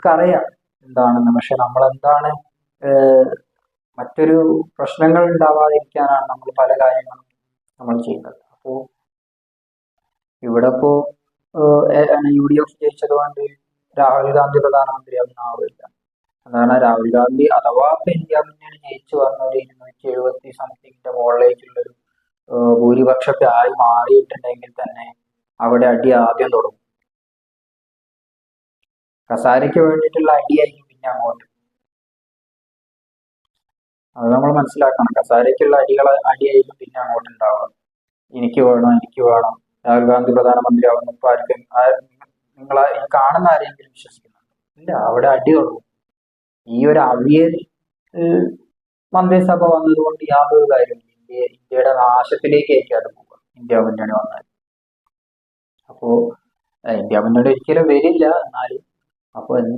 നമുക്കറിയാം എന്താണെന്ന്. പക്ഷെ നമ്മളെന്താണ് മറ്റൊരു പ്രശ്നങ്ങൾ ഉണ്ടാവാതിരിക്കാനാണ് നമ്മൾ പല കാര്യങ്ങളും നമ്മൾ ചെയ്യുന്നത്. അപ്പോൾ ഇവിടെ ഇപ്പോ UDF ജയിച്ചത് കൊണ്ട് രാഹുൽ ഗാന്ധി പ്രധാനമന്ത്രിയാവുന്ന അതാണ്. രാഹുൽ ഗാന്ധി അഥവാ ഇന്ത്യ മുന്നണി ജയിച്ചു വന്ന ഒരു 270 സംതിങ്ങിന്റെ മുകളിലേക്കുള്ളൊരു ഭൂരിപക്ഷത്തെ ആയി മാറിയിട്ടുണ്ടെങ്കിൽ തന്നെ അവിടെ അടി ആദ്യം തുടങ്ങും. കസാരയ്ക്ക് വേണ്ടിയിട്ടുള്ള അടിയായിരിക്കും പിന്നെ അങ്ങോട്ട്. അത് നമ്മൾ മനസ്സിലാക്കണം. കസാരയ്ക്കുള്ള അടിയായിരിക്കും പിന്നെ അങ്ങോട്ട് ഉണ്ടാവുക. എനിക്ക് വേണം രാഹുൽ ഗാന്ധി പ്രധാനമന്ത്രി ആവുന്ന ഇപ്പൊ ആർക്കും നിങ്ങളെ കാണുന്ന ആരെങ്കിലും വിശ്വസിക്കുന്നുണ്ട്? ഇല്ല. അവിടെ അടി തുടങ്ങും. ഈ ഒരു അവിയൽ മന്ത്രിസഭ വന്നതുകൊണ്ട് യാതൊരു കാര്യമില്ല. ഇന്ത്യയുടെ നാശത്തിലേക്കായിരിക്കും അത് പോകുക ഇന്ത്യ മുന്നണി വന്നാൽ. അപ്പോ ഇന്ത്യ മുന്നണി ഒരിക്കലും വരില്ല. എന്നാലും അപ്പൊ എന്താ